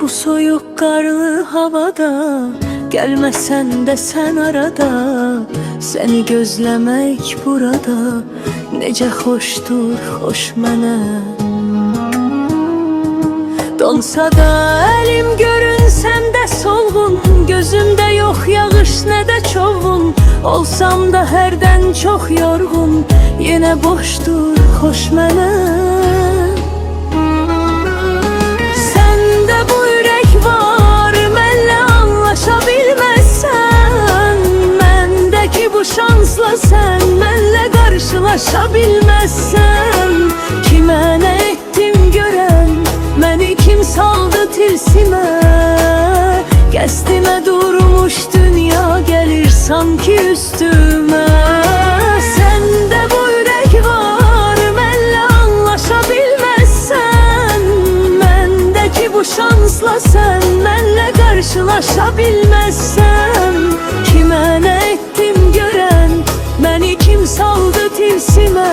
Bu soyuq qarlı havada, gəlməsən də sən arada. Səni gözləmək burada necə xoşdur, xoş mənə. Donsa da əlim görünsəm də solğun, gözümdə yox yağış nə də çovğun. Olsam da hərdən çox yorğun, yenə boşdur, xoş mənə. Səndə bu ürək var, mənlə anlaşa bilməzsən. Məndəki bu şansla sən mənlə qarşılaşa bilməzsən. Kimə nə etdim görən, məni kim saldı tilsimə. Qəsdimə durmuş dünya gəlir sanki üstümə. Səndə bu ürək var, mənlə anlaşa bilməzsən. Məndəki bu şansla sən mənlə qarşılaşa bilməzsən. Kimə nə etdim görən, məni kim saldı tilsimə.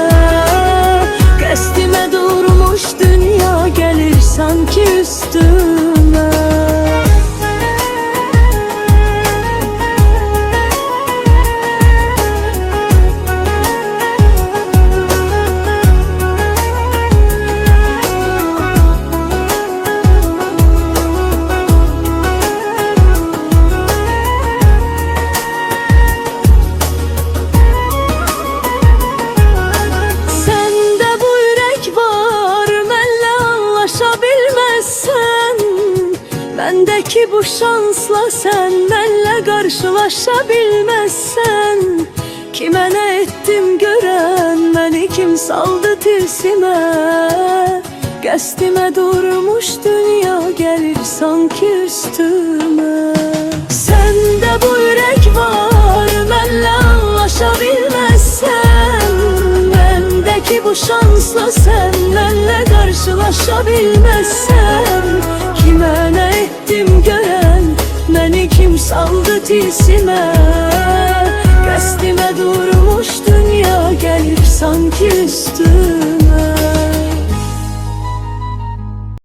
Qəsdimə durmuş dünya gəlir sanki üstümə. Məndəki bu şansla sən mənlə qarşılaşa bilməzsən. Kimə nə etdim görən, məni kim saldı tilsimə. Qəsdimə durmuş dünya gəlir sanki üstümə. Səndə bu ürək var, mənlə anlaşa bilməzsən. Məndəki bu şansla sən mənlə qarşılaşa bilməzsən. Kimə nə etdim görən, məni kim saldı tilsimə.